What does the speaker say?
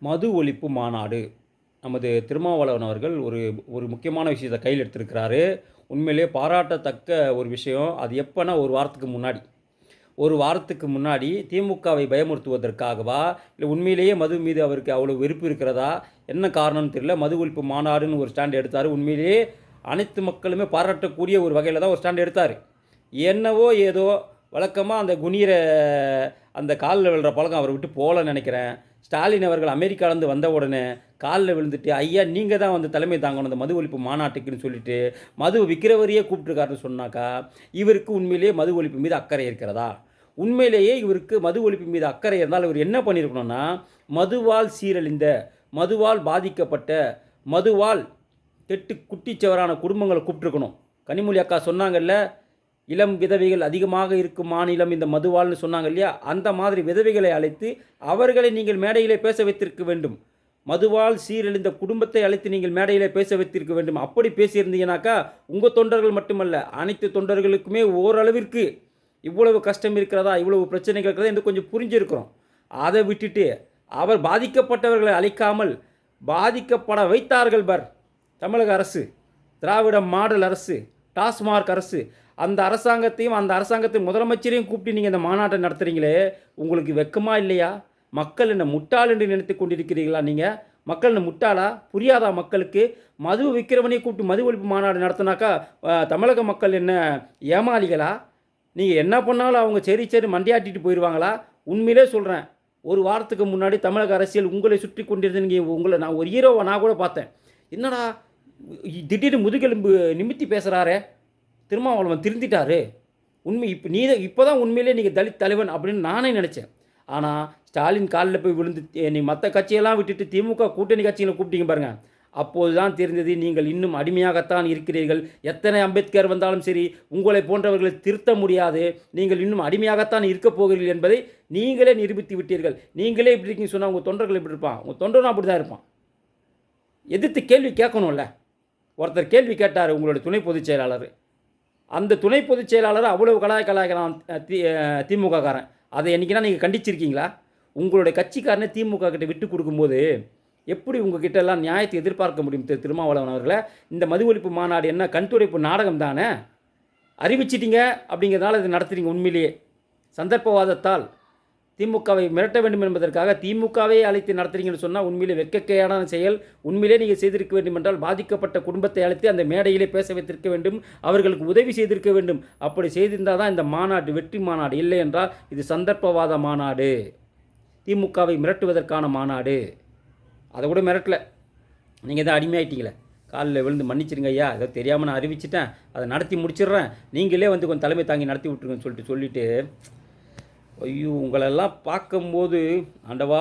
மது ஒழிப்பு மாநாடு. நமது திருமாவளவன் அவர்கள் ஒரு ஒரு முக்கியமான விஷயத்த கையில் எடுத்திருக்கிறாரு. உண்மையிலேயே பாராட்டத்தக்க ஒரு விஷயம். அது எப்பன்னா, ஒரு வாரத்துக்கு முன்னாடி. ஒரு வாரத்துக்கு முன்னாடி திமுகவை பயமுறுத்துவதற்காகவா? இல்ல உண்மையிலேயே மது மீது அவருக்கு அவ்வளோ வெறுப்பு இருக்கிறதா? என்ன காரணம்னு தெரியல. மது ஒழிப்பு மாநாடுன்னு ஒரு ஸ்டாண்ட் எடுத்தாரு. உண்மையிலேயே அனைத்து மக்களுமே பாராட்டக்கூடிய ஒரு வகையில தான் ஒரு ஸ்டாண்ட் எடுத்தாரு. என்னவோ ஏதோ வழக்கமா அந்த குனியிற அந்த கால்ல விழுற பழக்கம் அவர விட்டு போகலன்னு நெனைக்கிறேன். ஸ்டாலின் அவர்கள் அமெரிக்காலேருந்து வந்த உடனே கால்ல விழுந்துட்டு, ஐயா நீங்க தான் வந்து தலைமை தாங்கணும் இந்த மது ஒழிப்பு மாநாட்டுக்குன்னு சொல்லிட்டு, மது விக்கிறவரையே கூப்பிட்டுருக்காருன்னு சொன்னாக்கா, இவருக்கு உண்மையிலேயே மது ஒழிப்பு மீது அக்கறை இருக்கிறதா? உண்மையிலேயே இவருக்கு மது ஒழிப்பு மீது அக்கறை இருந்தால் இவர் என்ன பண்ணியிருக்கணும்னா, மதுவால் சீரழிந்த, மதுவால் பாதிக்கப்பட்ட, மதுவால் கெட்டு குட்டிச்சுவரான குடும்பங்கள கூப்பிட்டுருக்கணும். கனிமொழி அக்கா சொன்னாங்கல்ல, இளம் விதவைகள் அதிகமாக இருக்கும் மாநிலம் இந்த மதுவால்னு சொன்னாங்க இல்லையா? அந்த மாதிரி விதவைகளை அழைத்து, அவர்களை நீங்கள் மேடையிலே பேச வைத்திருக்க வேண்டும். மதுவால் சீரழிந்த குடும்பத்தை அழைத்து நீங்கள் மேடையிலே பேச வைத்திருக்க வேண்டும். அப்படி பேசியிருந்தீங்கனாக்கா, உங்க தொண்டர்கள் மட்டுமல்ல, அனைத்து தொண்டர்களுக்குமே ஓரளவிற்கு இவ்வளவு கஷ்டம் இருக்கிறதா, இவ்வளவு பிரச்சனைகள் இருக்கிறதா என்று கொஞ்சம் புரிஞ்சிருக்கிறோம். அதை விட்டுட்டு, அவர் பாதிக்கப்பட்டவர்களை அழைக்காமல், பாதிக்கப்பட வைத்தார்கள் பார் தமிழக அரசு, திராவிட மாடல் அரசு, டாஸ்மார்க் அரசு. அந்த அரசாங்கத்தையும், அந்த அரசாங்கத்தின் முதலமைச்சரையும் கூப்பிட்டு நீங்கள் இந்த மாநாட்டை நடத்துகிறீங்களே, உங்களுக்கு வெட்கமா இல்லையா? மக்கள் என்ன முட்டாள் என்று நினைத்து கொண்டிருக்கிறீர்களா நீங்கள்? மக்கள் என்ன முட்டாளா? புரியாதா மக்களுக்கு? மது விற்கிறவனையும் கூப்பிட்டு மது ஒழிப்பு மாநாடு நடத்தினாக்கா தமிழக மக்கள் என்ன ஏமாளிகளா? நீங்கள் என்ன பண்ணாலும் அவங்க சரி சரி மண்டையாட்டிட்டு போயிடுவாங்களா? உண்மையிலே சொல்கிறேன், ஒரு வாரத்துக்கு முன்னாடி தமிழக அரசியல் உங்களை சுற்றி கொண்டிருந்து நீங்கள் உங்களை நான் ஒரு ஹீரோவை நான் கூட பார்த்தேன். என்னடா திடீர்னு முதுகெலும்பு நிமித்தி பேசுகிறாரே, திருமாவளவன் திருந்திட்டாரு. உண்மை இப்போ தான் உண்மையிலே நீங்கள் தலித் தலைவன் அப்படின்னு நானே நினச்சேன். ஆனால் ஸ்டாலின் காலில் போய் விழுந்து நீ மற்ற கட்சியெல்லாம் விட்டுட்டு திமுக கூட்டணி கட்சிகளை கூப்பிட்டீங்க பாருங்கள், அப்போது தான் தெரிந்தது நீங்கள் இன்னும் அடிமையாகத்தான் இருக்கிறீர்கள். எத்தனை அம்பேத்கர் வந்தாலும் சரி, உங்களை போன்றவர்களை திருத்த முடியாது. நீங்கள் இன்னும் அடிமையாகத்தான் இருக்கப் போகிறீர்கள் என்பதை நீங்களே நிரூபித்து விட்டீர்கள். நீங்களே இப்படி இருக்கீங்க சொன்னால் உங்கள் தொண்டர்கள் எப்படி இருப்பான்? உங்கள் தொண்டரும் அப்படி தான் இருப்பான். எதிர்த்து கேள்வி கேட்கணும்ல. ஒருத்தர் கேள்வி கேட்டார், உங்களுடைய துணை பொதுச் செயலாளர். அந்த துணை பொதுச் செயலாளர் அவ்வளவு கலாய்க்கிறான் திமுககாரன். அதை என்றைக்குனா நீங்கள் கண்டிச்சிருக்கீங்களா? உங்களுடைய கட்சிக்காரனே திமுக கிட்ட விட்டு கொடுக்கும்போது எப்படி உங்ககிட்ட எல்லாம் நியாயத்தை எதிர்பார்க்க முடியும்? திருமாவளவன் அவர்களை, இந்த மது ஒழிப்பு மாநாடு என்ன கண் துடைப்பு நாடகம் தானே? அறிவிச்சிட்டீங்க அப்படிங்கிறதுனால இதை நடத்துறீங்க. உண்மையிலேயே சந்தர்ப்பவாதத்தால் திமுகவை மிரட்ட வேண்டும் என்பதற்காக திமுகவை அழைத்து நடத்துறீங்கன்னு சொன்னால் உண்மையிலே வெட்கக்கேடான செயல். உண்மையிலே நீங்கள் செய்திருக்க வேண்டும் என்றால் பாதிக்கப்பட்ட குடும்பத்தை அழைத்து அந்த மேடையிலே பேச வைத்திருக்க வேண்டும், அவர்களுக்கு உதவி செய்திருக்க வேண்டும். அப்படி செய்திருந்தால் தான் இந்த மாநாடு வெற்றி மாநாடு. இல்லை என்றால் இது சந்தர்ப்பவாத மாநாடு, திமுகவை மிரட்டுவதற்கான மாநாடு. அதை கூட மிரட்டல, நீங்கள் தான் அடிமையாயிட்டீங்களே. காலில் விழுந்து மன்னிச்சிருங்க ஐயா, ஏதோ தெரியாமல் நான் அறிவிச்சிட்டேன், அதை நடத்தி முடிச்சிடுறேன், நீங்களே வந்து கொஞ்சம் தலைமை தாங்கி நடத்தி விட்டுருங்கன்னு சொல்லிட்டு ஐயோ, உங்களெல்லாம் பார்க்கும்போது ஆண்டவா